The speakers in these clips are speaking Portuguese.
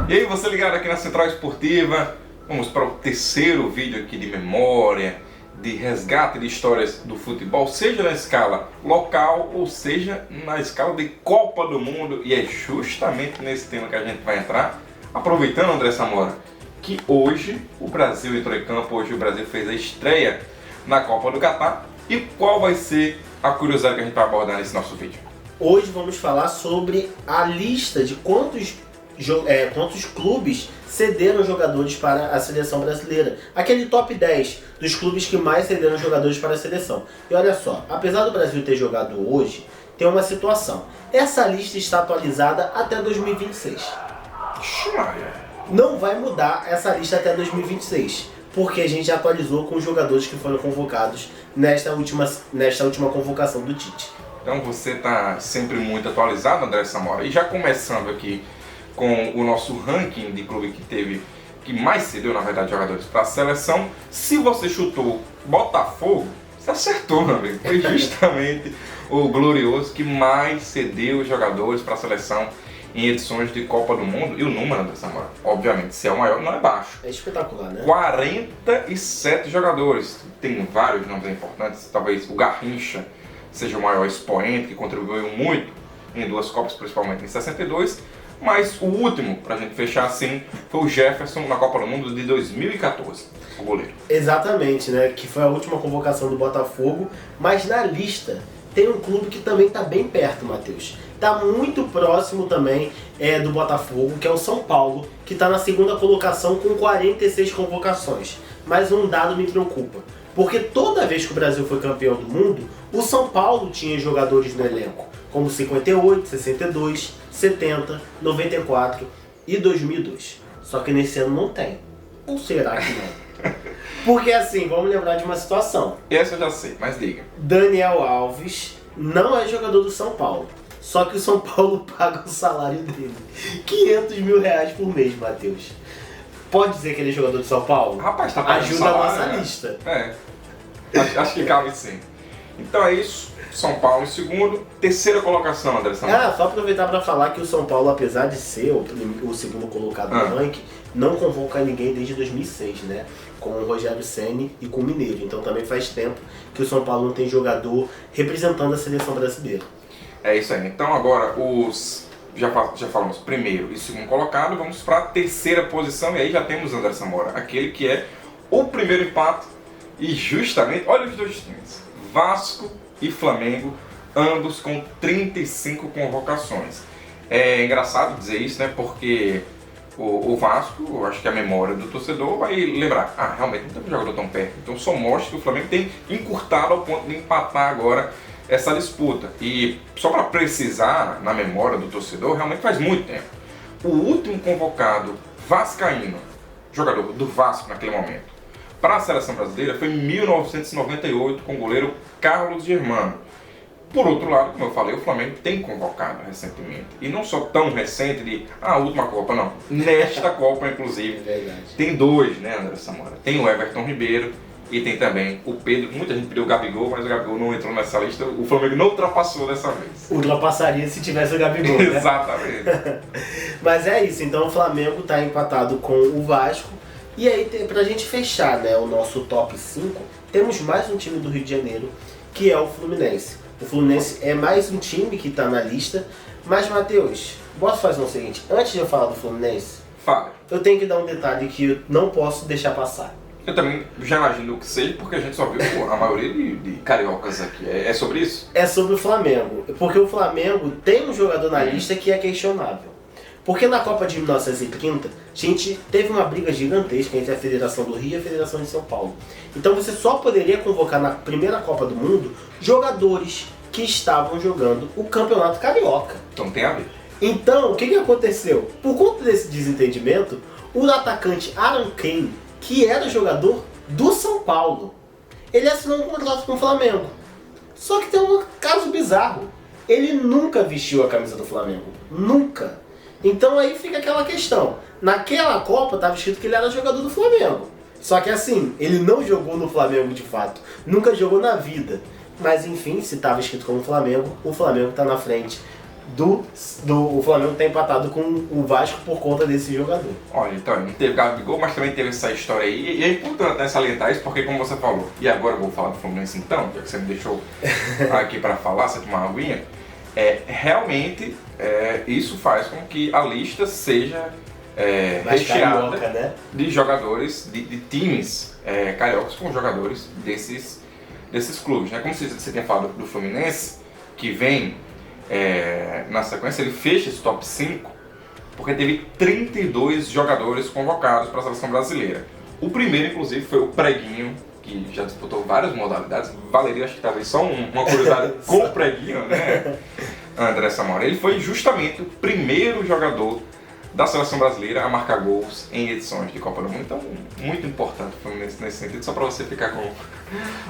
E aí, você ligado aqui na Central Esportiva, vamos para o terceiro vídeo aqui de memória, de resgate de histórias do futebol, seja na escala local ou seja na escala de Copa do Mundo. E é justamente nesse tema que a gente vai entrar, aproveitando, André Samora, que hoje o Brasil entrou em campo, hoje o Brasil fez a estreia na Copa do Catar. E qual vai ser a curiosidade que a gente vai abordar nesse nosso vídeo? Hoje vamos falar sobre a lista de quantos clubes cederam jogadores para a seleção brasileira. Aquele top 10 dos clubes que mais cederam jogadores para a seleção. E olha só, apesar do Brasil ter jogado hoje, tem uma situação. Essa lista está atualizada até 2026. Não vai mudar essa lista até 2026, porque a gente atualizou com os jogadores que foram convocados nesta última convocação do Tite. Então você está sempre muito atualizado, André Samora. E já começando aqui com o nosso ranking de clube que mais cedeu, na verdade, jogadores para a seleção. Se você chutou Botafogo, você acertou, meu amigo. Foi justamente o glorioso que mais cedeu jogadores para a seleção em edições de Copa do Mundo. E o número, André Samora, obviamente, se é o maior, não é baixo. É espetacular, né? 47 jogadores. Tem vários nomes importantes, talvez o Garrincha seja o maior expoente, que contribuiu muito em duas Copas, principalmente em 62. Mas o último, pra gente fechar assim, foi o Jefferson na Copa do Mundo de 2014, o goleiro. Exatamente, né? Que foi a última convocação do Botafogo. Mas na lista tem um clube que também tá bem perto, Matheus. Tá muito próximo também do Botafogo, que é o São Paulo, que tá na segunda colocação com 46 convocações. Mas um dado me preocupa, porque toda vez que o Brasil foi campeão do mundo, o São Paulo tinha jogadores no elenco, como 58, 62, 70, 94 e 2002. Só que nesse ano não tem. Ou será que não? Porque assim, vamos lembrar de uma situação. Essa eu já sei, mas diga. Daniel Alves não é jogador do São Paulo. Só que o São Paulo paga o salário dele. 500 mil reais por mês, Matheus. Pode dizer que ele é jogador do São Paulo? Rapaz, tá pagando ajuda salário, a nossa né? lista. Acho que cabe sim. Então é isso. São Paulo em segundo. Terceira colocação, André Samora. Só aproveitar para falar que o São Paulo, apesar de ser o segundo colocado no ranking, não convoca ninguém desde 2006, né? Com o Rogério Ceni e com o Mineiro. Então também faz tempo que o São Paulo não tem jogador representando a seleção brasileira. É isso aí. Então agora já falamos primeiro e segundo colocado, vamos para a terceira posição. E aí já temos, André Samora, aquele que é o primeiro empate. E justamente, olha os dois times, Vasco e Flamengo, ambos com 35 convocações. É engraçado dizer isso, né? Porque o Vasco, eu acho que a memória do torcedor vai lembrar, realmente não tem um jogador tão perto. Então só mostra que o Flamengo tem encurtado ao ponto de empatar agora essa disputa. E só para precisar na memória do torcedor, realmente faz muito tempo. O último convocado vascaíno, jogador do Vasco naquele momento, para a seleção brasileira foi em 1998 com o goleiro Carlos Germano. Por outro lado, como eu falei, o Flamengo tem convocado recentemente. E não só tão recente de a última Copa, não. Nesta Copa, inclusive, tem dois, né, André Samora? Tem o Everton Ribeiro e tem também o Pedro. Muita gente pediu o Gabigol, mas o Gabigol não entrou nessa lista. O Flamengo não ultrapassou dessa vez. Ultrapassaria se tivesse o Gabigol, né? Exatamente. Mas é isso, então o Flamengo está empatado com o Vasco. E aí, pra gente fechar, né, o nosso top 5, temos mais um time do Rio de Janeiro, que é o Fluminense. O Fluminense é mais um time que está na lista. Mas, Matheus, posso fazer o seguinte? Antes de eu falar do Fluminense, Fala. eu tenho que dar um detalhe que eu não posso deixar passar. Eu também já imagino que seja, porque a gente só viu a maioria de cariocas aqui. É sobre isso? É sobre o Flamengo. Porque o Flamengo tem um jogador na lista que é questionável. Porque na Copa de 1930, a gente teve uma briga gigantesca entre a Federação do Rio e a Federação de São Paulo. Então você só poderia convocar na primeira Copa do Mundo jogadores que estavam jogando o Campeonato Carioca. Então tem a ver. Então, o que aconteceu? Por conta desse desentendimento, o atacante Aaron Kane, que era jogador do São Paulo, ele assinou um contrato com o Flamengo. Só que tem um caso bizarro. Ele nunca vestiu a camisa do Flamengo. Nunca. Então aí fica aquela questão. Naquela Copa estava escrito que ele era jogador do Flamengo. Só que assim, ele não jogou no Flamengo de fato. Nunca jogou na vida. Mas enfim, se estava escrito como Flamengo, o Flamengo está na frente o Flamengo tá empatado com o Vasco por conta desse jogador. Olha, então, não teve Gabigol, mas também teve essa história aí. E é importante, né, salientar isso, porque como você falou, e agora eu vou falar do Fluminense então, já que você me deixou aqui para falar, você tomar uma aguinha, realmente isso faz com que a lista seja recheada, carioca, né? de jogadores, de times cariocas com jogadores desses clubes, né? Como você tinha falado do Fluminense, que vem na sequência, ele fecha esse top 5 porque teve 32 jogadores convocados para a seleção brasileira. O primeiro, inclusive, foi o Preguinho, que já disputou várias modalidades. Valeria, acho que talvez só uma curiosidade com o Preguinho, né? André Samora. Ele foi justamente o primeiro jogador da seleção brasileira a marcar gols em edições de Copa do Mundo. Então, muito importante o Fluminense nesse sentido, só para você ficar com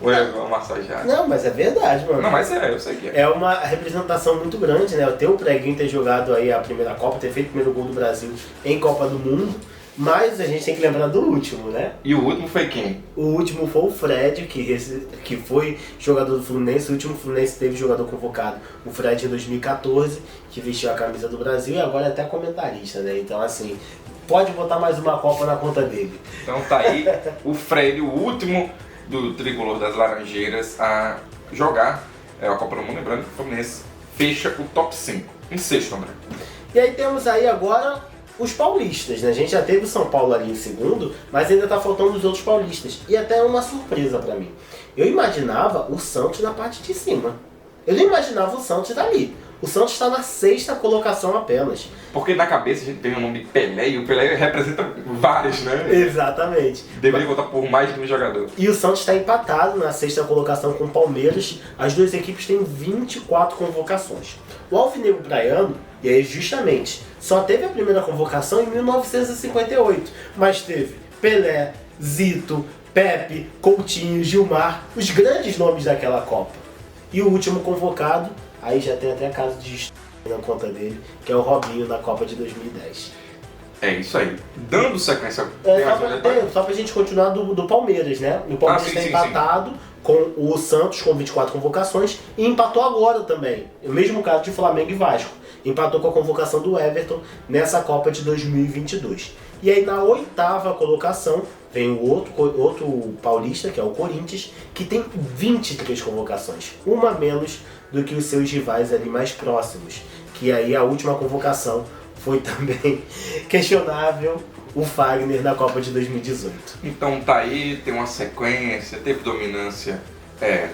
o Evan massageado. Não, mas é verdade, mano. Não, mas eu sei que é. É uma representação muito grande, né? Ter o Preguinho ter jogado aí a primeira Copa, ter feito o primeiro gol do Brasil em Copa do Mundo, mas a gente tem que lembrar do último, né? E o último foi quem? O último foi o Fred, que foi jogador do Fluminense. O último Fluminense teve jogador convocado, o Fred, em 2014, que vestiu a camisa do Brasil e agora é até comentarista, né? Então, assim, pode botar mais uma Copa na conta dele. Então tá aí o Fred, o último do tricolor das Laranjeiras a jogar a Copa do Mundo. Lembrando que o Fluminense fecha o top 5. Em sexto, André. E aí temos aí agora os paulistas, né? A gente já teve o São Paulo ali em segundo, mas ainda tá faltando os outros paulistas. E até uma surpresa pra mim. Eu imaginava o Santos na parte de cima. Eu não imaginava o Santos dali. O Santos está na 6ª colocação apenas. Porque na cabeça a gente tem o nome de Pelé e o Pelé representa vários, né? Exatamente. Deveria voltar por mais de um jogador. E o Santos está empatado na 6ª colocação com o Palmeiras. As duas equipes têm 24 convocações. O Alvinegro Praiano, e aí justamente, só teve a primeira convocação em 1958. Mas teve Pelé, Zito, Pepe, Coutinho, Gilmar, os grandes nomes daquela Copa. E o último convocado, aí já tem até caso de história na conta dele, que é o Robinho na Copa de 2010. É isso aí. Dando sequência... Só pra gente continuar do Palmeiras, né? O Palmeiras está empatado com o Santos com 24 convocações e empatou agora também. O mesmo caso de Flamengo e Vasco. Empatou com a convocação do Everton nessa Copa de 2022. E aí na 8ª colocação vem o outro paulista, que é o Corinthians, que tem 23 convocações. Uma menos do que os seus rivais ali mais próximos. Que aí a última convocação foi também questionável, o Fagner na Copa de 2018. Então tá aí, tem uma sequência, teve dominância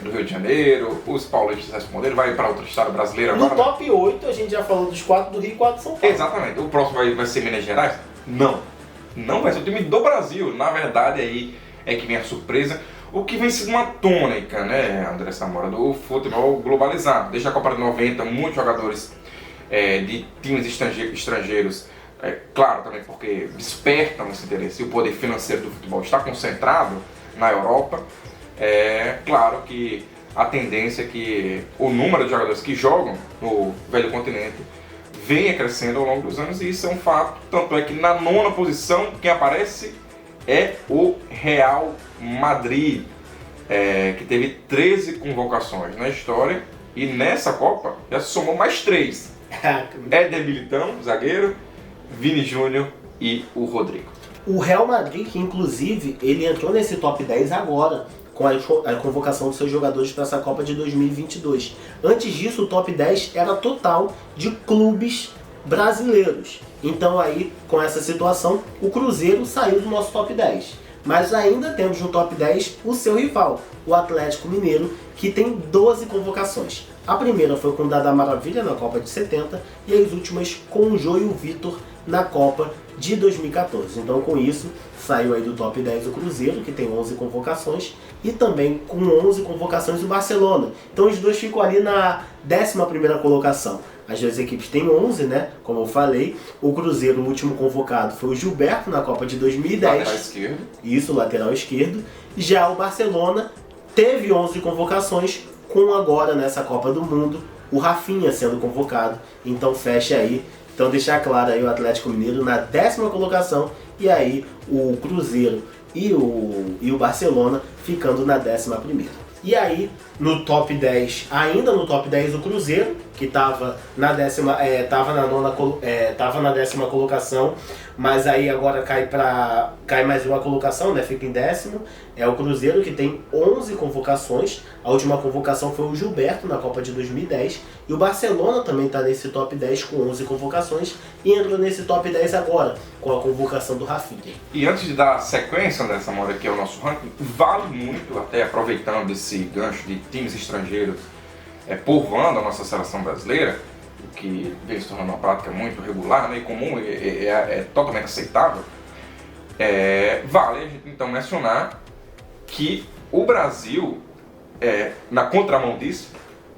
do Rio de Janeiro, os paulistas responderam, vai para outro estado brasileiro agora. No top 8 a gente já falou dos 4 do Rio e 4 de São Paulo. Exatamente. O próximo vai ser Minas Gerais? Não vai ser o time do Brasil. Na verdade aí é que vem a surpresa. O que vem sendo uma tônica, né, André Samora, do futebol globalizado. Desde a Copa de 90, muitos jogadores de times estrangeiros, claro também porque despertam esse interesse. E o poder financeiro do futebol está concentrado na Europa. Claro que a tendência é que o número de jogadores que jogam no velho continente venha crescendo ao longo dos anos, e isso é um fato. Tanto é que na 9ª posição quem aparece é o Real Madrid, que teve 13 convocações na história, e nessa Copa já se somou mais 3. Éder Militão, zagueiro, Vini Júnior e o Rodrigo. O Real Madrid, que inclusive ele entrou nesse top 10 agora, com a convocação dos seus jogadores para essa Copa de 2022. Antes disso, o top 10 era total de clubes brasileiros. Então aí, com essa situação, o Cruzeiro saiu do nosso top 10. Mas ainda temos no top 10 o seu rival, o Atlético Mineiro, que tem 12 convocações. A primeira foi com o Dada Maravilha na Copa de 70 e as últimas com o Jô e o Vitor na Copa de 2014. Então com isso, saiu aí do top 10 o Cruzeiro, que tem 11 convocações, e também com 11 convocações o Barcelona. Então os dois ficam ali na 11ª colocação. As duas equipes têm 11, né? Como eu falei. O Cruzeiro, o último convocado, foi o Gilberto na Copa de 2010. Lateral esquerdo. Isso, lateral esquerdo. Já o Barcelona teve 11 convocações, com agora nessa Copa do Mundo o Rafinha sendo convocado. Então fecha aí. Então deixar claro aí o Atlético Mineiro na 10ª colocação, e aí o Cruzeiro e o Barcelona ficando na 11ª. E aí, no top 10, ainda no top 10, o Cruzeiro, que estava na na décima colocação, mas aí agora cai mais uma colocação, né? Fica em décimo. É o Cruzeiro, que tem 11 convocações. A última convocação foi o Gilberto na Copa de 2010. E o Barcelona também está nesse top 10 com 11 convocações e entrou nesse top 10 agora, com a convocação do Rafinha. E antes de dar sequência nessa moda que é o nosso ranking, vale muito, até aproveitando esse gancho de times estrangeiros povoando a nossa seleção brasileira, o que vem se tornando uma prática muito regular, né, e comum, é totalmente aceitável, vale a gente então mencionar que o Brasil, na contramão disso,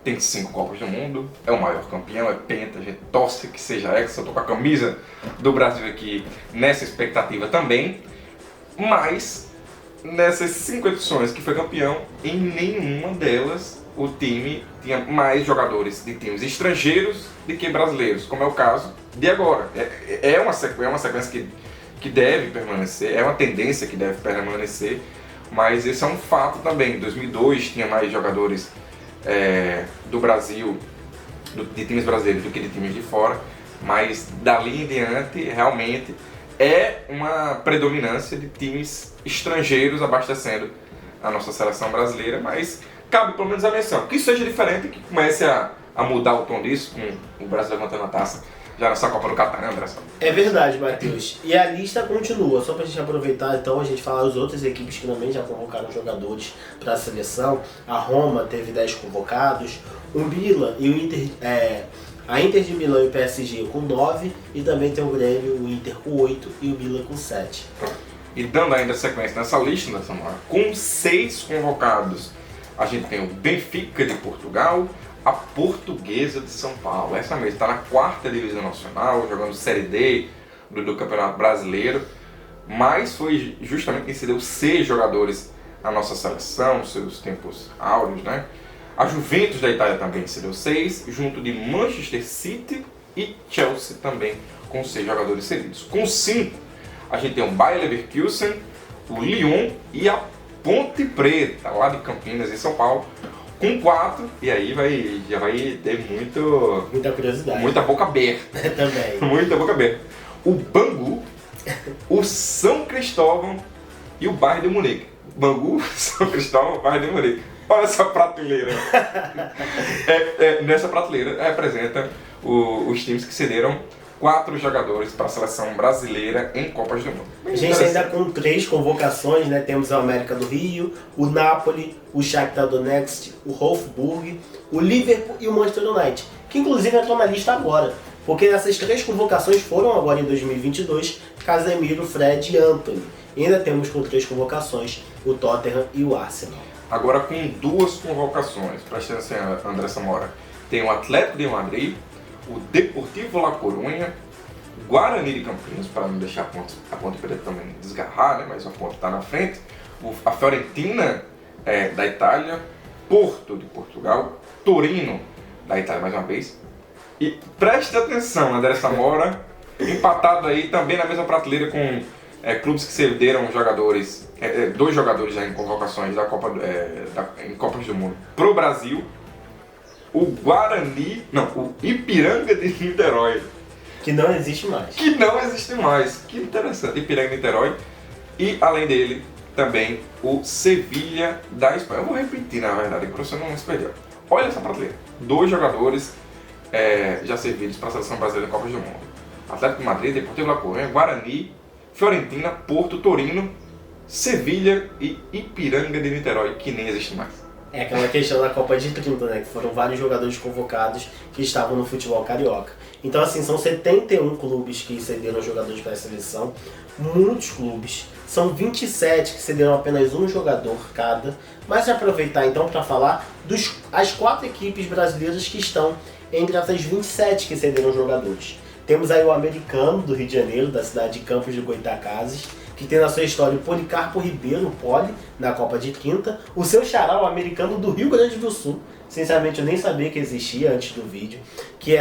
tem 5 Copas do Mundo, é o maior campeão, é penta, a gente torce que seja hexa, eu tô com a camisa do Brasil aqui nessa expectativa também, mas nessas 5 edições que foi campeão, em nenhuma delas o time tinha mais jogadores de times estrangeiros do que brasileiros, como é o caso de agora. É uma sequência que deve permanecer, é uma tendência que deve permanecer, mas esse é um fato também. Em 2002 tinha mais jogadores do Brasil, de times brasileiros do que de times de fora, mas dali em diante realmente é uma predominância de times estrangeiros abastecendo a nossa seleção brasileira, mas cabe pelo menos a menção, que isso seja diferente, que comece a mudar o tom disso, com o Brasil levantando a taça já nessa Copa do Catar, né, André? É verdade, Matheus. E a lista continua, só pra gente aproveitar então a gente falar as outras equipes que também já convocaram jogadores para a seleção. A Roma teve 10 convocados, o Milan e o Inter, a Inter de Milão e o PSG com 9, e também tem o Grêmio, o Inter com 8 e o Milan com 7. E dando ainda sequência nessa lista, né, Samuel, com 6 convocados, a gente tem o Benfica de Portugal, a Portuguesa de São Paulo. Essa mesmo está na 4ª Divisão Nacional, jogando Série D do Campeonato Brasileiro, mas foi justamente quem cedeu 6 jogadores à nossa seleção, nos seus tempos áureos, né? A Juventus da Itália também cedeu 6, junto de Manchester City e Chelsea também, com 6 jogadores cedidos. Com 5, a gente tem o Bayer Leverkusen, o Lyon e a Ponte Preta, lá de Campinas, em São Paulo, com 4, e aí já vai ter muita curiosidade. Muita boca aberta. Também. Muita boca aberta. O Bangu, o São Cristóvão e o Bayern de Munique. Bangu, São Cristóvão, Bayern de Munique. Olha essa prateleira. Nessa prateleira representa os times que cederam 4 jogadores para a seleção brasileira em Copas do Mundo. A gente ainda com 3 convocações, né? Temos a América do Rio, o Napoli, o Shakhtar Donetsk, o Wolfsburg, o Liverpool e o Manchester United, que inclusive entrou na lista agora, porque essas 3 convocações foram agora em 2022, Casemiro, Fred e Antony. E ainda temos com 3 convocações o Tottenham e o Arsenal. Agora com 2 convocações, presta atenção, André Samora, tem o Atlético de Madrid, o Deportivo La Coruña, Guarani de Campinas, para não deixar a Ponte Preta também desgarrar, né? Mas a Ponte está na frente, a Fiorentina da Itália, Porto de Portugal, Torino da Itália mais uma vez, e preste atenção, André Samora, empatado aí também na mesma prateleira com clubes que cederam jogadores, 2 jogadores já em convocações em Copas do Mundo pro Brasil, o Ipiranga de Niterói. Que não existe mais. Que interessante. Ipiranga de Niterói. E, além dele, também o Sevilha da Espanha. Eu vou repetir, na verdade, para você não se perder. Olha essa prateleira. 2 jogadores já servidos para a seleção brasileira em Copas do Mundo. Atlético de Madrid, Deportivo La Coruña, Guarani, Fiorentina, Porto, Torino, Sevilha e Ipiranga de Niterói, que nem existe mais. É aquela questão da Copa de 30, né? Que foram vários jogadores convocados que estavam no futebol carioca. Então, assim, são 71 clubes que cederam jogadores para a seleção. Muitos clubes. São 27 que cederam apenas um jogador cada. Mas aproveitar, então, para falar as 4 equipes brasileiras que estão entre essas 27 que cederam jogadores. Temos aí o Americano, do Rio de Janeiro, da cidade de Campos de Goytacazes, que tem na sua história o Policarpo Ribeiro, o Poli, na Copa de 30. O seu xará, o Americano do Rio Grande do Sul. Sinceramente, eu nem sabia que existia antes do vídeo. Que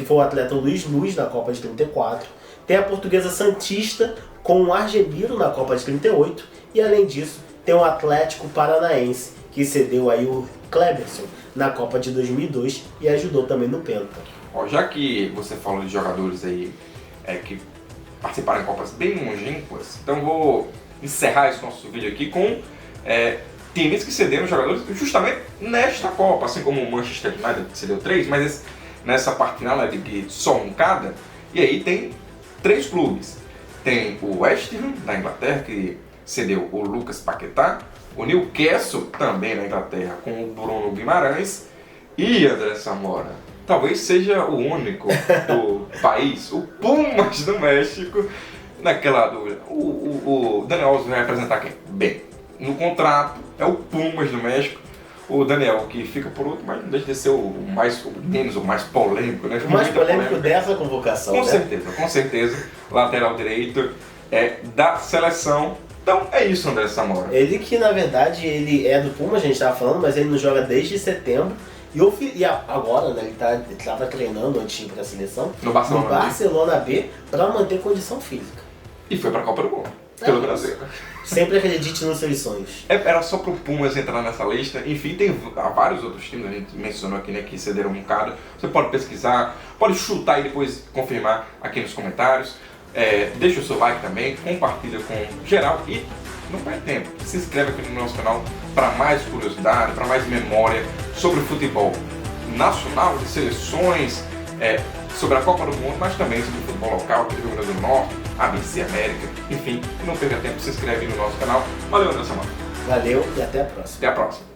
foi o atleta Luiz Luz, na Copa de 34. Tem a Portuguesa Santista, com o Argemiro, na Copa de 38. E, além disso, tem o Atlético Paranaense, que cedeu aí o Kleberson na Copa de 2002 e ajudou também no Penta. Ó, já que você falou de jogadores aí que participaram em Copas bem longínquas, então vou encerrar esse nosso vídeo aqui com times que cederam jogadores justamente nesta Copa, assim como o Manchester United que cedeu 3, mas nessa parte final de só um cada, e aí tem 3 clubes. Tem o West Ham da Inglaterra que cedeu o Lucas Paquetá, o Newcastle também na Inglaterra com o Bruno Guimarães e André Samora. Talvez seja o único do país, o Pumas do México, naquela dúvida. O Daniel Alves vai representar quem? Bem, no contrato é o Pumas do México. O Daniel, que fica por último, mas não deixa de ser o mais polêmico, né? O mais polêmico dessa convocação, com certeza. Lateral direito da seleção. Então é isso, André Samora. Ele que, na verdade, ele é do Pumas, a gente estava falando, mas ele não joga desde setembro. E agora, né, ele estava treinando antes de ir para a seleção no Barcelona B para manter condição física. E foi para a Copa do Mundo, pelo Brasil. Sempre acredite nos seus sonhos. Era só pro Pumas entrar nessa lista. Enfim, tem vários outros times, a gente mencionou aqui, né, que cederam um bocado. Você pode pesquisar, pode chutar e depois confirmar aqui nos comentários. Deixa o seu like também, compartilha com geral e não perde tempo. Se inscreve aqui no nosso canal para mais curiosidade, para mais memória sobre o futebol nacional, de seleções, sobre a Copa do Mundo, mas também sobre o futebol local, aqui do Rio Grande do Norte, ABC América, enfim, não perca tempo, se inscreve no nosso canal. Valeu, André Samara. Valeu e até a próxima. Até a próxima.